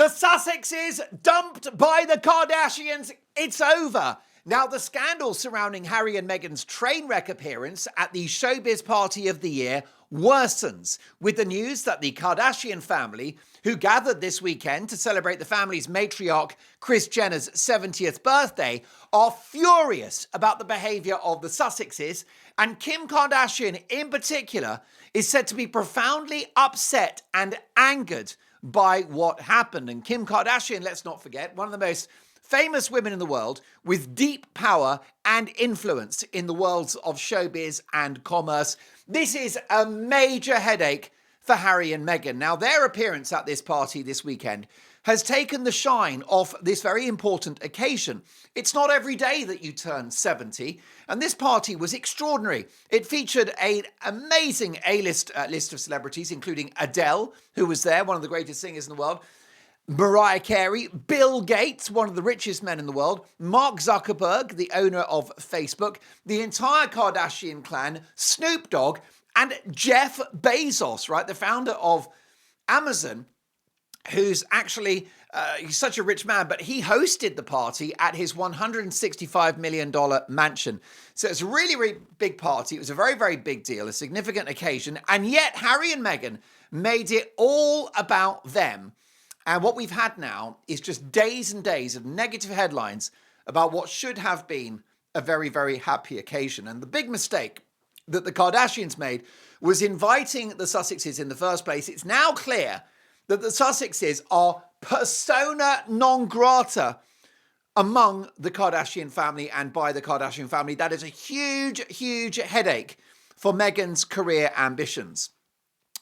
The Sussexes dumped by the Kardashians. It's over. Now, the scandal surrounding Harry and Meghan's train wreck appearance at the showbiz party of the year worsens with the news that the Kardashian family, who gathered this weekend to celebrate the family's matriarch Kris Jenner's 70th birthday, are furious about the behaviour of the Sussexes, and Kim Kardashian in particular is said to be profoundly upset and angered by what happened. And Kim Kardashian, let's not forget, one of the most famous women in the world with deep power and influence in the worlds of showbiz and commerce. This is a major headache for Harry and Meghan. Now, their appearance at this party this weekend has taken the shine off this very important occasion. It's not every day that you turn 70, and this party was extraordinary. It featured an amazing A-list list of celebrities, including Adele, who was there, one of the greatest singers in the world, Mariah Carey, Bill Gates, one of the richest men in the world, Mark Zuckerberg, the owner of Facebook, the entire Kardashian clan, Snoop Dogg, and Jeff Bezos, right, the founder of Amazon, who's actually, he's such a rich man, but he hosted the party at his $165 million mansion. So it's a really, really big party. It was a very, very big deal, a significant occasion. And yet Harry and Meghan made it all about them. And what we've had now is just days and days of negative headlines about what should have been a very, very happy occasion. And the big mistake that the Kardashians made was inviting the Sussexes in the first place. It's now clear that the Sussexes are persona non grata among the Kardashian family and by the Kardashian family. That is a huge, huge headache for Meghan's career ambitions.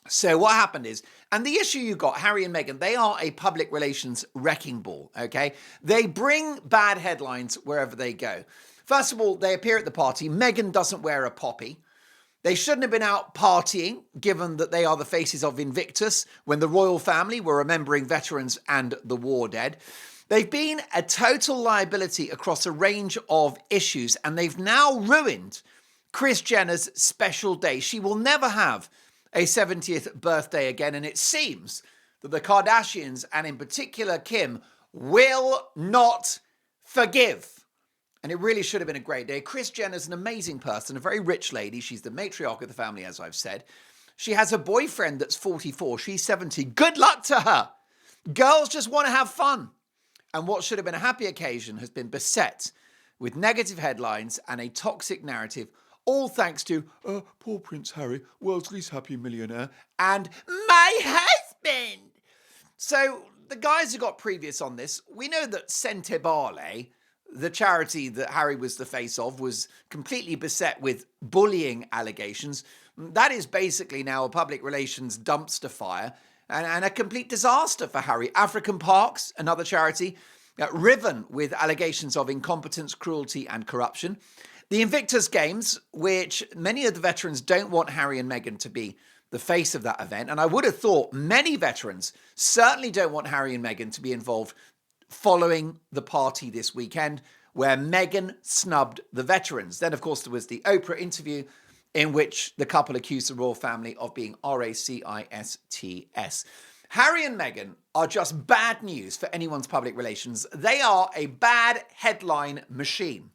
So what happened is, and the issue you got, Harry and Meghan, they are a public relations wrecking ball, okay? They bring bad headlines wherever they go. First of all, they appear at the party. Meghan doesn't wear a poppy. They shouldn't have been out partying, given that they are the faces of Invictus, when the royal family were remembering veterans and the war dead. They've been a total liability across a range of issues, and they've now ruined Kris Jenner's special day. She will never have a 70th birthday again, and it seems that the Kardashians, and in particular Kim, will not forgive. And it really should have been a great day. Kris Jenner's an amazing person, a very rich lady. She's the matriarch of the family, as I've said. She has a boyfriend that's 44. She's 70. Good luck to her. Girls just want to have fun. And what should have been a happy occasion has been beset with negative headlines and a toxic narrative, all thanks to poor Prince Harry, world's least happy millionaire, and my husband. So the guys who got previous on this, we know that Sentebale, the charity that Harry was the face of, was completely beset with bullying allegations. That is basically now a public relations dumpster fire and a complete disaster for Harry. African Parks, another charity, riven with allegations of incompetence, cruelty and corruption. The Invictus Games, which many of the veterans don't want Harry and Meghan to be the face of that event. And I would have thought many veterans certainly don't want Harry and Meghan to be involved following the party this weekend where Meghan snubbed the veterans. Then, of course, there was the Oprah interview in which the couple accused the royal family of being racists. Harry and Meghan are just bad news for anyone's public relations. They are a bad headline machine.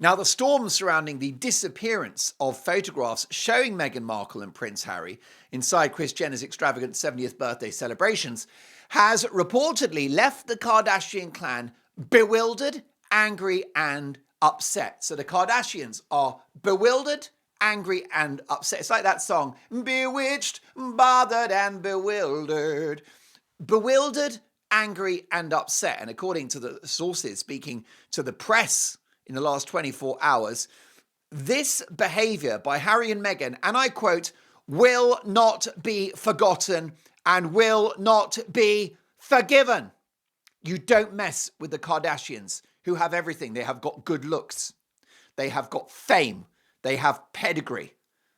Now, the storm surrounding the disappearance of photographs showing Meghan Markle and Prince Harry inside Kris Jenner's extravagant 70th birthday celebrations has reportedly left the Kardashian clan bewildered, angry, and upset. So the Kardashians are bewildered, angry, and upset. It's like that song, Bewitched, Bothered, and Bewildered. Bewildered, angry, and upset. And according to the sources speaking to the press in the last 24 hours, this behavior by Harry and Meghan, and I quote, will not be forgotten and will not be forgiven. You don't mess with the Kardashians, who have everything. They have got good looks. They have got fame. They have pedigree.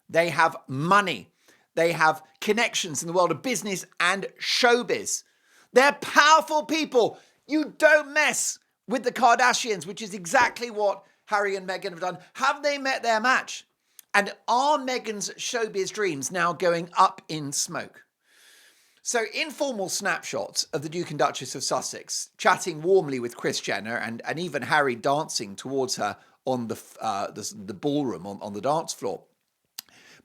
They have money. They have connections in the world of business and showbiz. They're powerful people. You don't mess with the Kardashians, which is exactly what Harry and Meghan have done. Have they met their match? And are Meghan's showbiz dreams now going up in smoke? So, informal snapshots of the Duke and Duchess of Sussex chatting warmly with Kris Jenner and even Harry dancing towards her on the ballroom on the dance floor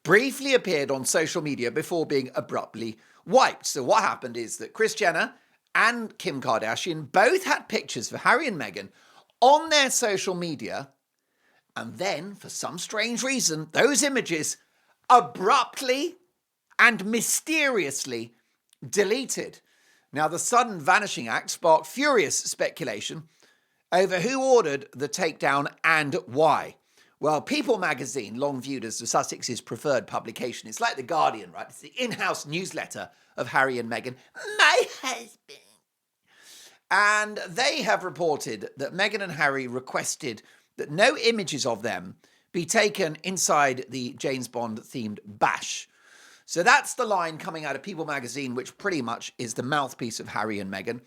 briefly appeared on social media before being abruptly wiped. So, what happened is that Kris Jenner and Kim Kardashian both had pictures for Harry and Meghan on their social media, and then, for some strange reason, those images abruptly and mysteriously deleted. Now, the sudden vanishing act sparked furious speculation over who ordered the takedown and why. Well, People magazine, long viewed as the Sussexes' preferred publication, it's like The Guardian, right? It's the in-house newsletter of Harry and Meghan, my husband. And they have reported that Meghan and Harry requested that no images of them be taken inside the James Bond-themed bash. So that's the line coming out of People magazine, which pretty much is the mouthpiece of Harry and Meghan,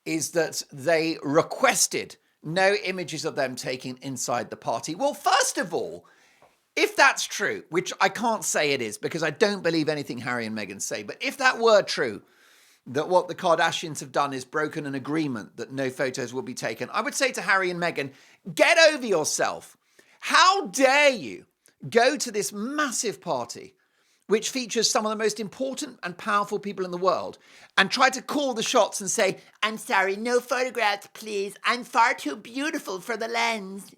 is that they requested no images of them taken inside the party. Well, first of all, if that's true, which I can't say it is because I don't believe anything Harry and Meghan say, but if that were true, that what the Kardashians have done is broken an agreement that no photos will be taken, I would say to Harry and Meghan, get over yourself. How dare you go to this massive party which features some of the most important and powerful people in the world, and try to call the shots and say, I'm sorry, no photographs, please. I'm far too beautiful for the lens.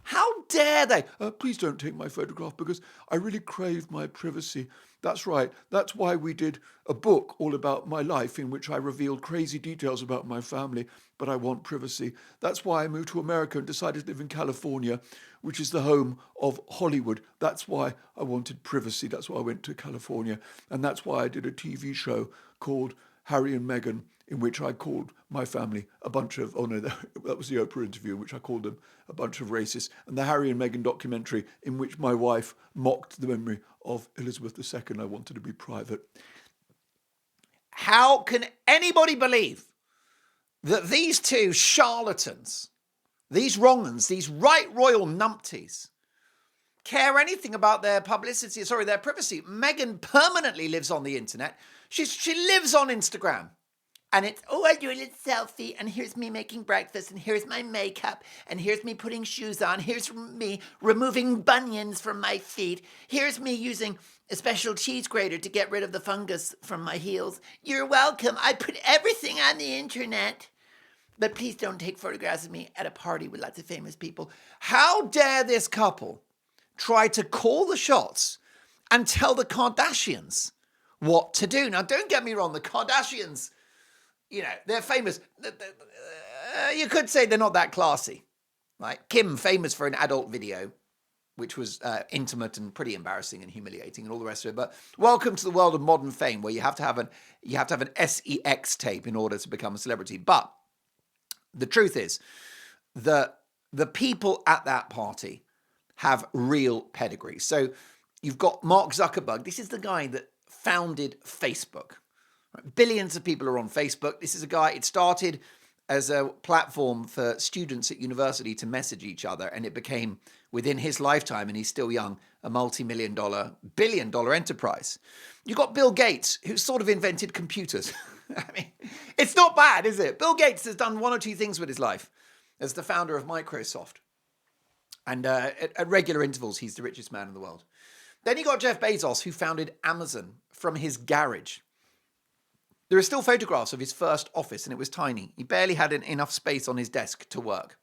How dare they? Please don't take my photograph because I really crave my privacy. That's right. That's why we did a book all about my life in which I revealed crazy details about my family, but I want privacy. That's why I moved to America and decided to live in California, which is the home of Hollywood. That's why I wanted privacy. That's why I went to California. And that's why I did a TV show called Harry and Meghan, in which I called my family a bunch of, that was the Oprah interview, in which I called them a bunch of racists, and the Harry and Meghan documentary, in which my wife mocked the memory of Elizabeth II. I wanted to be private. How can anybody believe that these two charlatans, these wrong-uns, these right royal numpties, care anything about their their privacy? Meghan permanently lives on the internet. She lives on Instagram. And it's, I do a little selfie, and here's me making breakfast, and here's my makeup, and here's me putting shoes on, here's me removing bunions from my feet, here's me using a special cheese grater to get rid of the fungus from my heels. You're welcome. I put everything on the internet. But please don't take photographs of me at a party with lots of famous people. How dare this couple try to call the shots and tell the Kardashians what to do? Now, don't get me wrong, the Kardashians, they're famous. You could say they're not that classy. Right? Kim, famous for an adult video, which was intimate and pretty embarrassing and humiliating and all the rest of it. But welcome to the world of modern fame, where you have to have an sex tape in order to become a celebrity. But the truth is that the people at that party have real pedigree. So you've got Mark Zuckerberg. This is the guy that founded Facebook. Billions of people are on Facebook. This is a guy, it started as a platform for students at university to message each other, and it became, within his lifetime, and he's still young, a multi-million-dollar, billion-dollar enterprise. You've got Bill Gates, who sort of invented computers. I mean, it's not bad, is it? Bill Gates has done one or two things with his life as the founder of Microsoft. And at regular intervals, he's the richest man in the world. Then you got Jeff Bezos, who founded Amazon from his garage. There are still photographs of his first office, and it was tiny. He barely had enough space on his desk to work.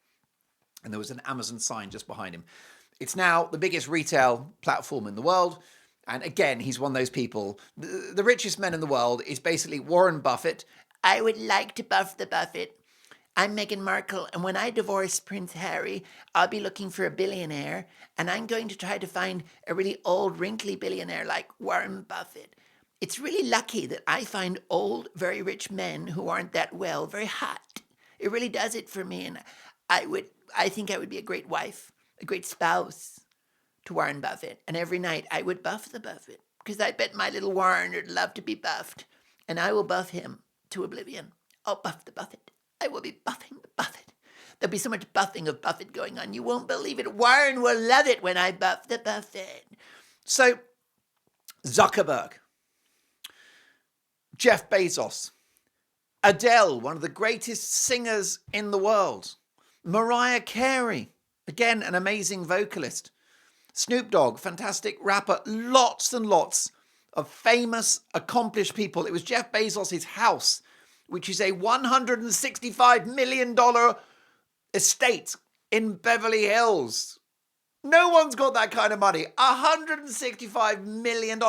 And there was an Amazon sign just behind him. It's now the biggest retail platform in the world. And again, he's one of those people. The richest men in the world is basically Warren Buffett. I would like to buff the Buffett. I'm Meghan Markle, and when I divorce Prince Harry, I'll be looking for a billionaire, and I'm going to try to find a really old, wrinkly billionaire like Warren Buffett. It's really lucky that I find old, very rich men who aren't that well very hot. It really does it for me, and I think I would be a great wife, a great spouse to Warren Buffett. And every night I would buff the Buffett, because I bet my little Warren would love to be buffed, and I will buff him to oblivion. I'll buff the Buffett. I will be buffing the Buffett. There'll be so much buffing of Buffett going on, you won't believe it. Warren will love it when I buff the Buffett. So, Zuckerberg. Jeff Bezos, Adele, one of the greatest singers in the world, Mariah Carey, again, an amazing vocalist, Snoop Dogg, fantastic rapper, lots and lots of famous, accomplished people. It was Jeff Bezos' house, which is a $165 million estate in Beverly Hills. No one's got that kind of money. $165 million.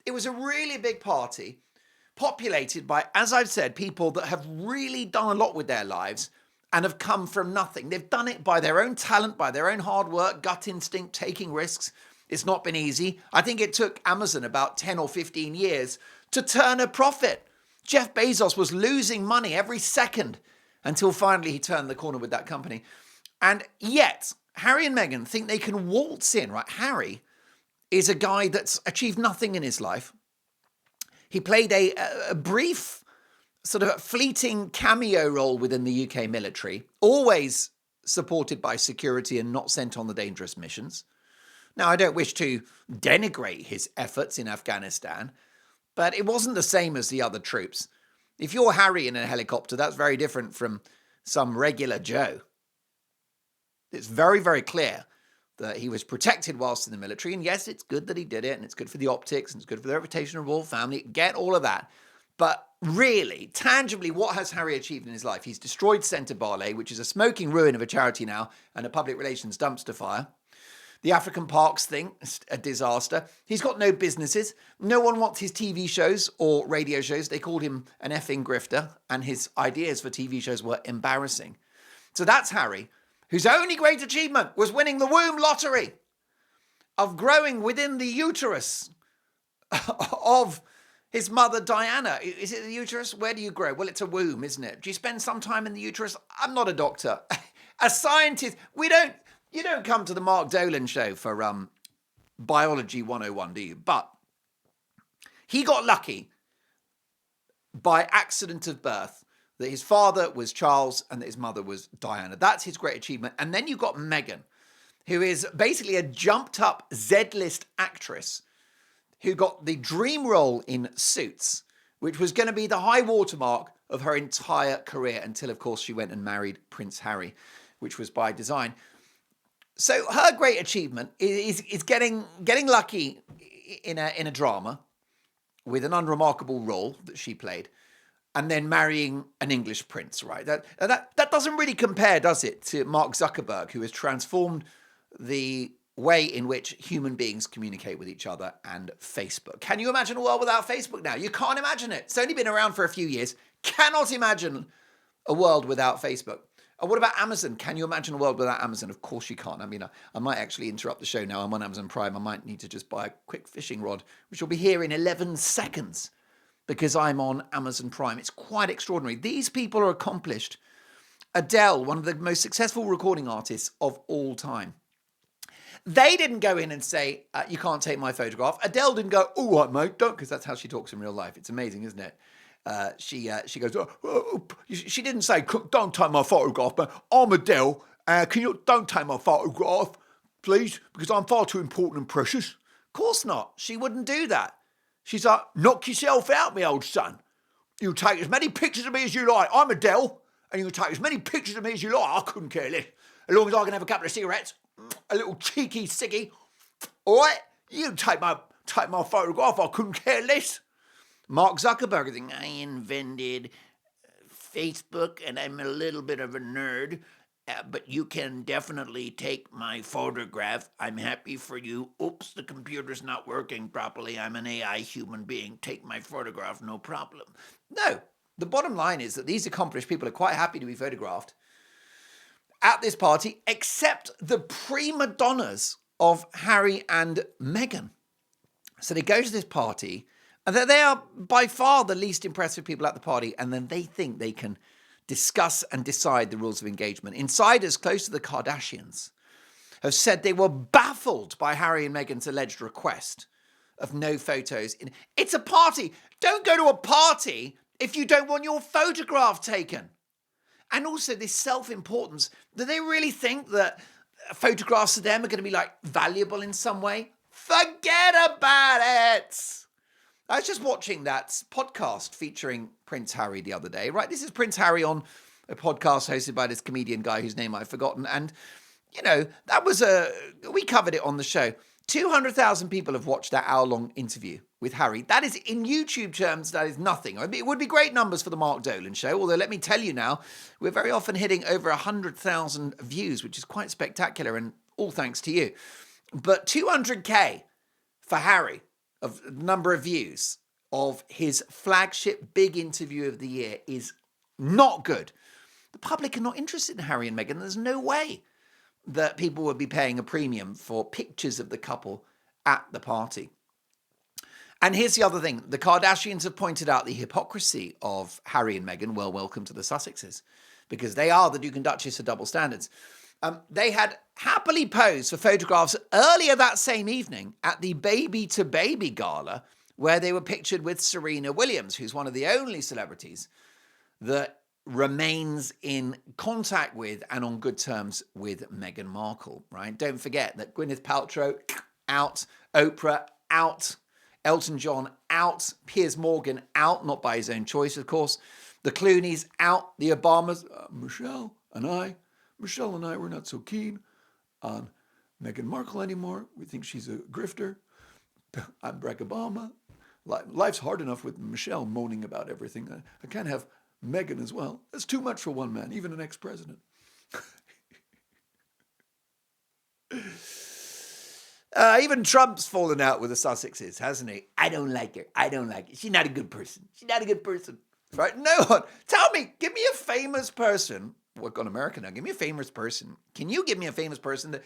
It was a really big party, populated by, as I've said, people that have really done a lot with their lives and have come from nothing. They've done it by their own talent, by their own hard work, gut instinct, taking risks. It's not been easy. I think it took Amazon about 10 or 15 years to turn a profit. Jeff Bezos was losing money every second until finally he turned the corner with that company. And yet, Harry and Meghan think they can waltz in, right? Harry is a guy that's achieved nothing in his life. He played a brief, sort of fleeting cameo role within the UK military, always supported by security and not sent on the dangerous missions. Now, I don't wish to denigrate his efforts in Afghanistan, but it wasn't the same as the other troops. If you're Harry in a helicopter, that's very different from some regular Joe. It's very, very clear that he was protected whilst in the military. And yes, it's good that he did it, and it's good for the optics, and it's good for the reputation of the royal family. Get all of that. But really, tangibly, what has Harry achieved in his life? He's destroyed Centre Barley, which is a smoking ruin of a charity now, and a public relations dumpster fire. The African Parks thing, a disaster. He's got no businesses. No one wants his TV shows or radio shows. They called him an effing grifter, and his ideas for TV shows were embarrassing. So that's Harry, whose only great achievement was winning the womb lottery, of growing within the uterus of his mother, Diana. Is it the uterus? Where do you grow? Well, it's a womb, isn't it? Do you spend some time in the uterus? I'm not a doctor. A scientist. You don't come to the Mark Dolan show for Biology 101, do you? But he got lucky by accident of birth that his father was Charles and that his mother was Diana. That's his great achievement. And then you've got Meghan, who is basically a jumped-up Z-list actress who got the dream role in Suits, which was going to be the high watermark of her entire career until, of course, she went and married Prince Harry, which was by design. So her great achievement is getting lucky in a drama with an unremarkable role that she played, and then marrying an English prince, right? That doesn't really compare, does it, to Mark Zuckerberg, who has transformed the way in which human beings communicate with each other, and Facebook. Can you imagine a world without Facebook now? You can't imagine it. It's only been around for a few years. Cannot imagine a world without Facebook. What about Amazon? Can you imagine a world without Amazon? Of course you can't. I mean, I might actually interrupt the show now. I'm on Amazon Prime. I might need to just buy a quick fishing rod, which will be here in 11 seconds because I'm on Amazon Prime. It's quite extraordinary. These people are accomplished. Adele, one of the most successful recording artists of all time. They didn't go in and say, you can't take my photograph. Adele didn't go, all right, mate, don't, because that's how she talks in real life. It's amazing, isn't it? She goes, she didn't say, don't take my photograph, but I'm Adele. Don't take my photograph, please, because I'm far too important and precious. Of course not. She wouldn't do that. She's like, knock yourself out, me old son. You take as many pictures of me as you like. I'm Adele, and you can take as many pictures of me as you like. I couldn't care less. As long as I can have a couple of cigarettes, a little cheeky ciggy. All right, you take my photograph. I couldn't care less. Mark Zuckerberg thinking, I invented Facebook and I'm a little bit of a nerd, but you can definitely take my photograph. I'm happy for you. Oops, the computer's not working properly. I'm an AI human being. Take my photograph, no problem. No, the bottom line is that these accomplished people are quite happy to be photographed at this party, except the prima donnas of Harry and Meghan. So they go to this party, and they are by far the least impressive people at the party, and then they think they can discuss and decide the rules of engagement. Insiders close to the Kardashians have said they were baffled by Harry and Meghan's alleged request of no photos. It's a party. Don't go to a party if you don't want your photograph taken. And also this self-importance. Do they really think that photographs of them are going to be like valuable in some way? Forget about it. I was just watching that podcast featuring Prince Harry the other day, right? This is Prince Harry on a podcast hosted by this comedian guy whose name I've forgotten. And, that was we covered it on the show. 200,000 people have watched that hour-long interview with Harry. That is, in YouTube terms, that is nothing. I mean, it would be great numbers for the Mark Dolan show, although let me tell you now, we're very often hitting over 100,000 views, which is quite spectacular, and all thanks to you. But 200K for Harry, of number of views of his flagship big interview of the year, is not good. The public are not interested in Harry and Meghan. There's no way that people would be paying a premium for pictures of the couple at the party. And here's the other thing. The Kardashians have pointed out the hypocrisy of Harry and Meghan. Well, welcome to the Sussexes, because they are the Duke and Duchess of double standards. They had happily posed for photographs earlier that same evening at the Baby to Baby gala, where they were pictured with Serena Williams, who's one of the only celebrities that remains in contact with and on good terms with Meghan Markle, right? Don't forget that Gwyneth Paltrow, out. Oprah, out. Elton John, out. Piers Morgan, out. Not by his own choice, of course. The Clooneys, out. The Obamas, Michelle and I, we're not so keen on Meghan Markle anymore. We think she's a grifter. I'm Barack Obama. Life's hard enough with Michelle moaning about everything. I can't have Meghan as well. That's too much for one man, even an ex-president. Even Trump's fallen out with the Sussexes, hasn't he? I don't like her. She's not a good person. Right? No one. Tell me, give me a famous person. We're going American now. Give me a famous person. Can you give me a famous person that...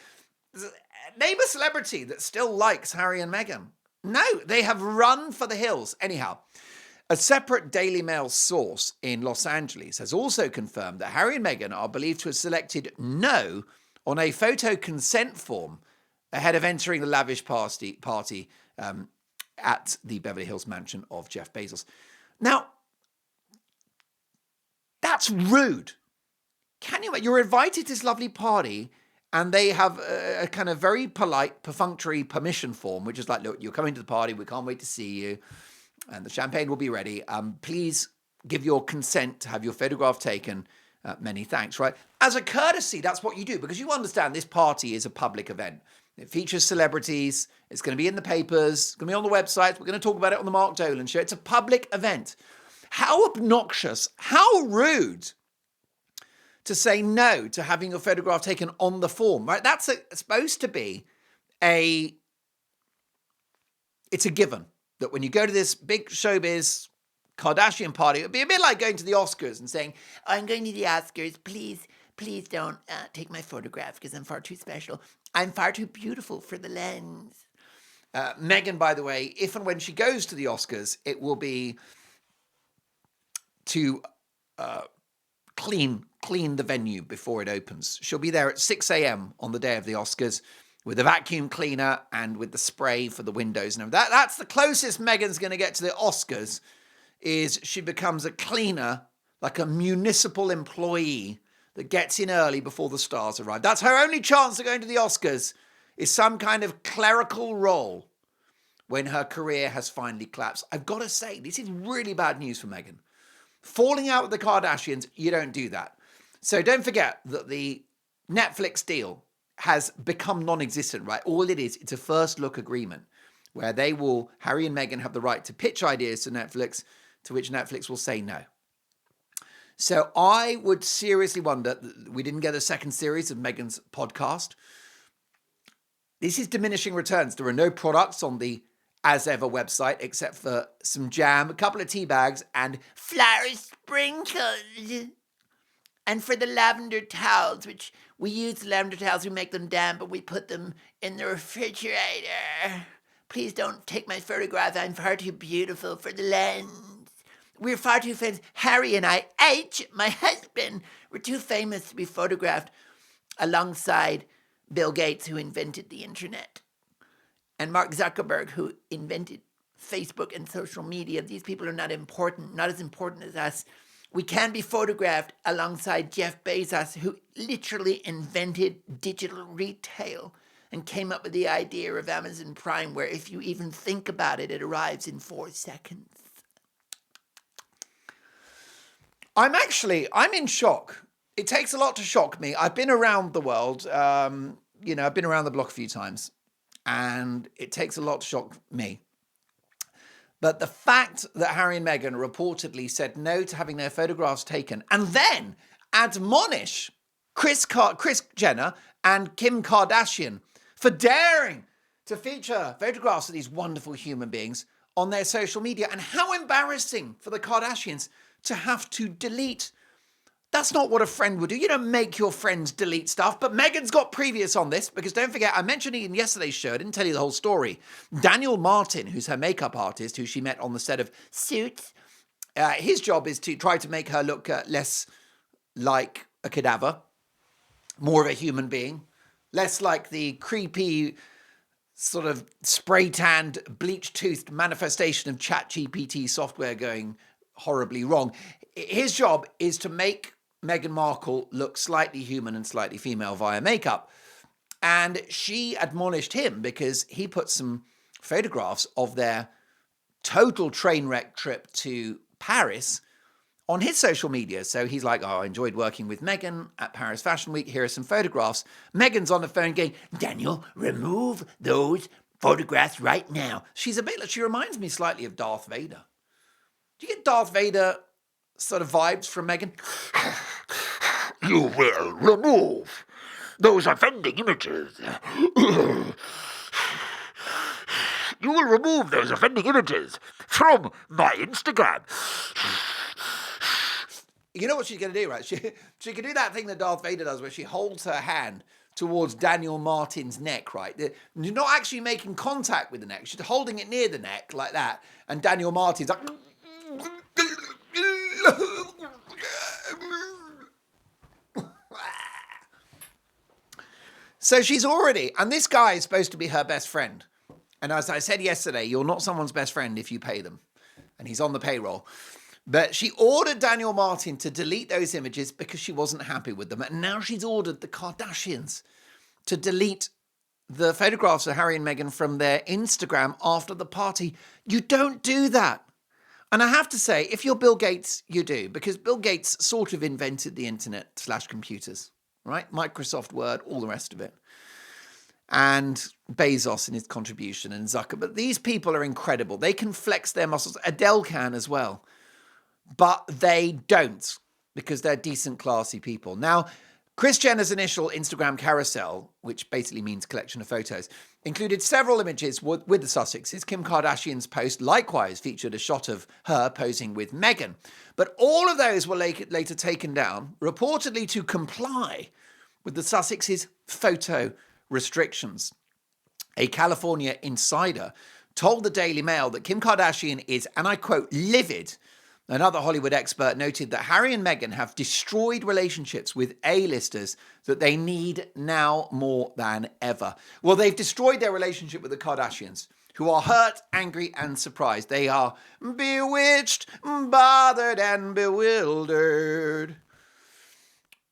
Name a celebrity that still likes Harry and Meghan. No, they have run for the hills. Anyhow, a separate Daily Mail source in Los Angeles has also confirmed that Harry and Meghan are believed to have selected no on a photo consent form ahead of entering the lavish party at the Beverly Hills mansion of Jeff Bezos. Now, that's rude. Can you? You're invited to this lovely party, and they have a kind of very polite, perfunctory permission form, which is like, look, you're coming to the party. We can't wait to see you. And the champagne will be ready. Please give your consent to have your photograph taken. Many thanks, right? As a courtesy, that's what you do, because you understand this party is a public event. It features celebrities. It's going to be in the papers. It's going to be on the website. We're going to talk about it on the Mark Dolan show. It's a public event. How obnoxious, how rude to say no to having your photograph taken on the form, right? That's supposed to be it's a given that when you go to this big showbiz Kardashian party, it would be a bit like going to the Oscars and saying, I'm going to the Oscars, please don't take my photograph because I'm far too special. I'm far too beautiful for the lens. Meghan, by the way, if and when she goes to the Oscars, it will be to clean the venue before it opens. She'll be there at 6 a.m. on the day of the Oscars with a vacuum cleaner and with the spray for the windows. And that's the closest Meghan's going to get to the Oscars, is she becomes a cleaner, like a municipal employee that gets in early before the stars arrive. That's her only chance of going to the Oscars, is some kind of clerical role when her career has finally collapsed. I've got to say, this is really bad news for Meghan. Falling out with the Kardashians, you don't do that. So don't forget that the Netflix deal has become non-existent, right? All it is, it's a first look agreement where Harry and Meghan have the right to pitch ideas to Netflix, to which Netflix will say no. So I would seriously wonder, we didn't get a second series of Meghan's podcast. This is diminishing returns. There are no products on the As Ever website except for some jam, a couple of tea bags, and flour sprinkles. And for the lavender towels, which we use the lavender towels, we make them damp, but we put them in the refrigerator. Please don't take my photograph. I'm far too beautiful for the lens. We're far too famous. Harry and I, my husband, were too famous to be photographed alongside Bill Gates, who invented the internet, and Mark Zuckerberg, who invented Facebook and social media. These people are not important, not as important as us. We can be photographed alongside Jeff Bezos, who literally invented digital retail and came up with the idea of Amazon Prime, where if you even think about it, it arrives in 4 seconds. I'm in shock. It takes a lot to shock me. I've been around the world. I've been around the block a few times, and it takes a lot to shock me. But the fact that Harry and Meghan reportedly said no to having their photographs taken and then admonish Kris Jenner and Kim Kardashian for daring to feature photographs of these wonderful human beings on their social media, and how embarrassing for the Kardashians to have to delete. That's not what a friend would do. You don't make your friends delete stuff. But Meghan's got previous on this, because don't forget, I mentioned it in yesterday's show. I didn't tell you the whole story. Daniel Martin, who's her makeup artist, who she met on the set of Suits, his job is to try to make her look less like a cadaver, more of a human being, less like the creepy sort of spray-tanned, bleach-toothed manifestation of ChatGPT software going horribly wrong. His job is to make Meghan Markle look slightly human and slightly female via makeup. And she admonished him because he put some photographs of their total train wreck trip to Paris on his social media. So he's like, I enjoyed working with Meghan at Paris Fashion Week. Here are some photographs. Meghan's on the phone going, Daniel, remove those photographs right now. She reminds me slightly of Darth Vader. Do you get Darth Vader sort of vibes from Meghan? You will remove those offending images. You will remove those offending images from my Instagram. You know what she's going to do, right? She can do that thing that Darth Vader does, where she holds her hand towards Daniel Martin's neck, right? You're not actually making contact with the neck. She's holding it near the neck like that. And Daniel Martin's like... So she's already... And this guy is supposed to be her best friend. And as I said yesterday, you're not someone's best friend if you pay them. And he's on the payroll. But she ordered Daniel Martin to delete those images because she wasn't happy with them. And now she's ordered the Kardashians to delete the photographs of Harry and Meghan from their Instagram after the party. You don't do that. And I have to say, if you're Bill Gates, you do. Because Bill Gates sort of invented the internet / computers, right? Microsoft Word, all the rest of it. And Bezos and his contribution, and Zucker. But these people are incredible. They can flex their muscles. Adele can as well. But they don't, because they're decent, classy people. Now, Kris Jenner's initial Instagram carousel, which basically means collection of photos, included several images with the Sussexes. Kim Kardashian's post likewise featured a shot of her posing with Meghan. But all of those were later taken down, reportedly to comply with the Sussexes' photo restrictions. A California insider told the Daily Mail that Kim Kardashian is, and I quote, livid. Another Hollywood expert noted that Harry and Meghan have destroyed relationships with A-listers that they need now more than ever. Well, they've destroyed their relationship with the Kardashians, who are hurt, angry, and surprised. They are bewitched, bothered, and bewildered.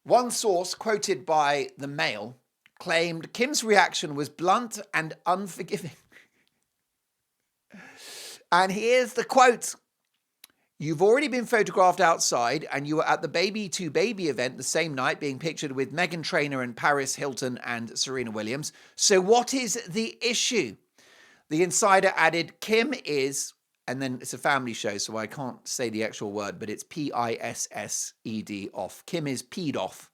One source, quoted by the Mail, claimed Kim's reaction was blunt and unforgiving. And here's the quote. You've already been photographed outside, and you were at the Baby to Baby event the same night, being pictured with Meghan Trainor and Paris Hilton and Serena Williams. So what is the issue? The insider added, Kim is, and then it's a family show, so I can't say the actual word, but it's P-I-S-S-E-D off. Kim is peed off.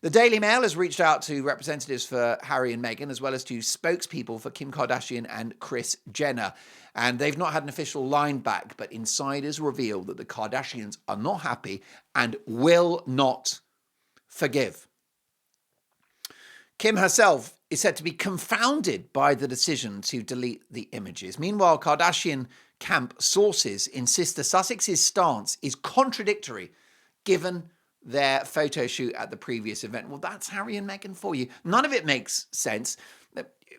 The Daily Mail has reached out to representatives for Harry and Meghan, as well as to spokespeople for Kim Kardashian and Kris Jenner. And they've not had an official line back, but insiders reveal that the Kardashians are not happy and will not forgive. Kim herself is said to be confounded by the decision to delete the images. Meanwhile, Kardashian camp sources insist the Sussexes' stance is contradictory, given their photo shoot at the previous event. Well, that's Harry and Meghan for you. None of it makes sense.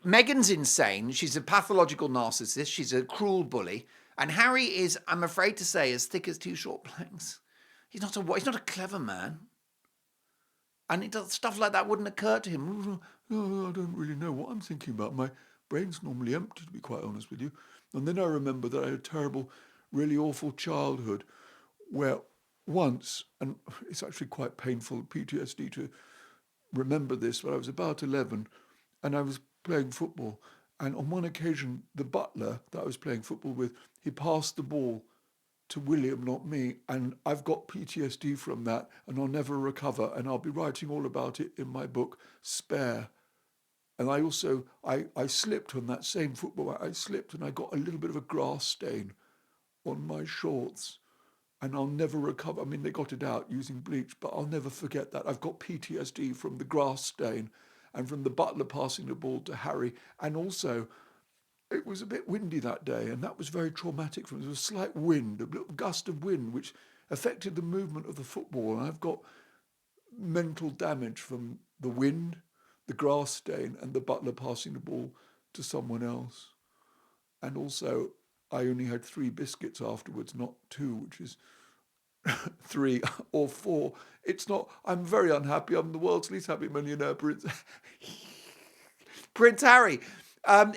Meghan's insane. She's a pathological narcissist. She's a cruel bully. And Harry is, I'm afraid to say, as thick as two short planks. He's not a clever man. And stuff like that wouldn't occur to him. Oh, I don't really know what I'm thinking about. My brain's normally empty, to be quite honest with you. And then I remember that I had a terrible, really awful childhood where once, and it's actually quite painful PTSD to remember this, but I was about 11 and I was playing football. And on one occasion, the butler that I was playing football with, he passed the ball to William, not me. And I've got PTSD from that and I'll never recover. And I'll be writing all about it in my book, Spare. And I also, I slipped on that same football. I slipped and I got a little bit of a grass stain on my shorts. And I'll never recover. I mean, they got it out using bleach, but I'll never forget that. I've got PTSD from the grass stain and from the butler passing the ball to Harry. And also, it was a bit windy that day, and that was very traumatic for me. There was a slight wind, a little gust of wind, which affected the movement of the football. And I've got mental damage from the wind, the grass stain, and the butler passing the ball to someone else. And also, I only had 3 biscuits afterwards, not 2, which is 3 or 4. It's not, I'm very unhappy. I'm the world's least happy millionaire, Prince Harry.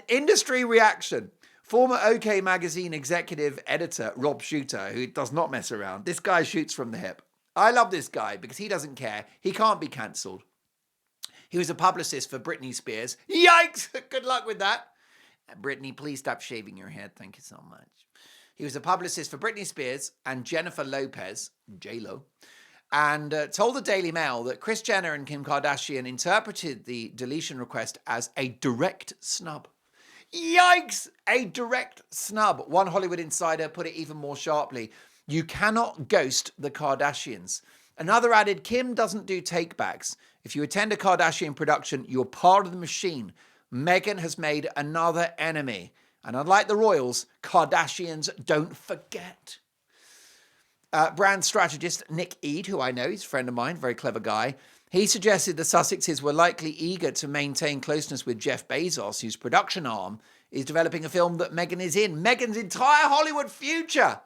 Industry reaction. Former OK Magazine executive editor Rob Shooter, who does not mess around. This guy shoots from the hip. I love this guy because he doesn't care. He can't be cancelled. He was a publicist for Britney Spears. Yikes! Good luck with that. Britney, please stop shaving your head. Thank you so much. He was a publicist for Britney Spears and Jennifer Lopez, J-Lo, and told the Daily Mail that Kris Jenner and Kim Kardashian interpreted the deletion request as a direct snub. Yikes! A direct snub. One Hollywood insider put it even more sharply. You cannot ghost the Kardashians. Another added, Kim doesn't do takebacks. If you attend a Kardashian production, you're part of the machine. Meghan has made another enemy. And unlike the royals, Kardashians don't forget. Brand strategist Nick Eade, who I know, he's a friend of mine, very clever guy, he suggested the Sussexes were likely eager to maintain closeness with Jeff Bezos, whose production arm is developing a film that Meghan is in. Meghan's entire Hollywood future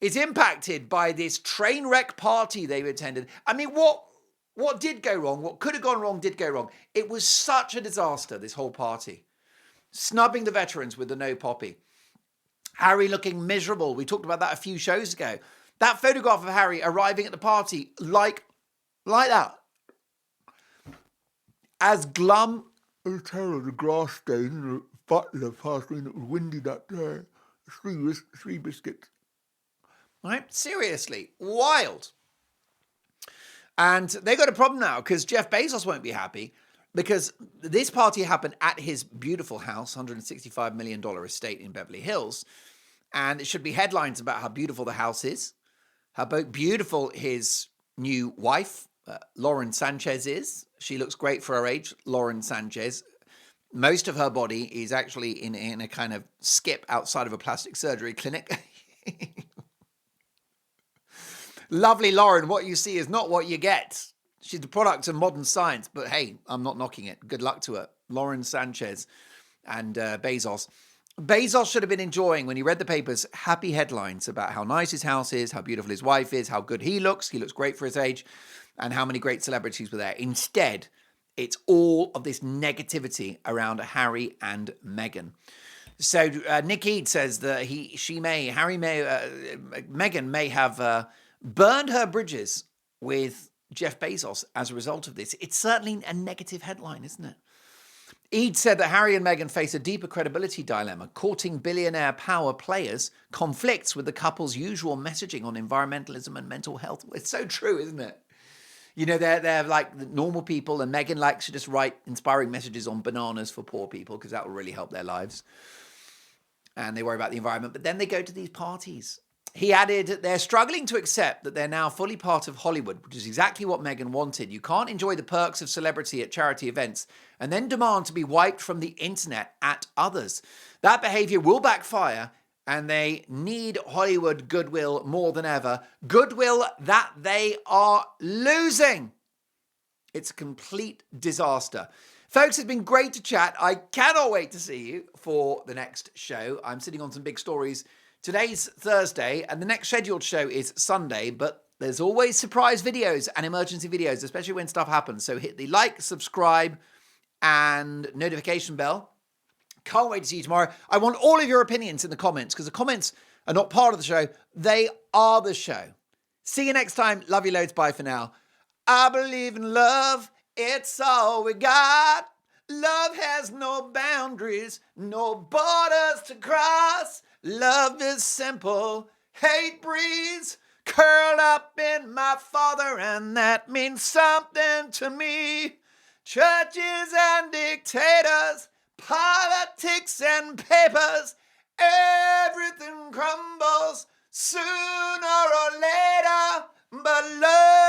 is impacted by this train wreck party they've attended. I mean, what did go wrong? What could have gone wrong did go wrong. It was such a disaster, this whole party. Snubbing the veterans with the no poppy. Harry looking miserable. We talked about that a few shows ago. That photograph of Harry arriving at the party like that. As glum. It was terrible, the grass stain, the butler passing, it was windy that day. 3 biscuits. Right? Seriously. Wild. And they got a problem now because Jeff Bezos won't be happy because this party happened at his beautiful house, $165 million estate in Beverly Hills. And it should be headlines about how beautiful the house is, how beautiful his new wife, Lauren Sánchez, is. She looks great for her age, Lauren Sánchez. Most of her body is actually in a kind of skip outside of a plastic surgery clinic. Lovely Lauren, what you see is not what you get. She's the product of modern science, but hey, I'm not knocking it. Good luck to her. Lauren Sánchez and Bezos. Bezos should have been enjoying, when he read the papers, happy headlines about how nice his house is, how beautiful his wife is, how good he looks great for his age, and how many great celebrities were there. Instead, it's all of this negativity around Harry and Meghan. So Nick Eade says that Meghan may have burned her bridges with Jeff Bezos as a result of this. It's certainly a negative headline, isn't it? Eade said that Harry and Meghan face a deeper credibility dilemma. Courting billionaire power players conflicts with the couple's usual messaging on environmentalism and mental health. It's so true, isn't it? You know, they're like normal people, and Meghan likes to just write inspiring messages on bananas for poor people because that will really help their lives. And they worry about the environment. But then they go to these parties. He added, they're struggling to accept that they're now fully part of Hollywood, which is exactly what Meghan wanted. You can't enjoy the perks of celebrity at charity events and then demand to be wiped from the internet at others. That behavior will backfire, and they need Hollywood goodwill more than ever. Goodwill that they are losing. It's a complete disaster. Folks, it's been great to chat. I cannot wait to see you for the next show. I'm sitting on some big stories. Today's Thursday, and the next scheduled show is Sunday, but there's always surprise videos and emergency videos, especially when stuff happens. So hit the like, subscribe, and notification bell. Can't wait to see you tomorrow. I want all of your opinions in the comments because the comments are not part of the show. They are the show. See you next time. Love you loads. Bye for now. I believe in love. It's all we got. Love has no boundaries, no borders to cross. Love is simple. Hate breeds. Curled up in my father, and that means something to me. Churches and dictators, politics and papers, everything crumbles sooner or later, but love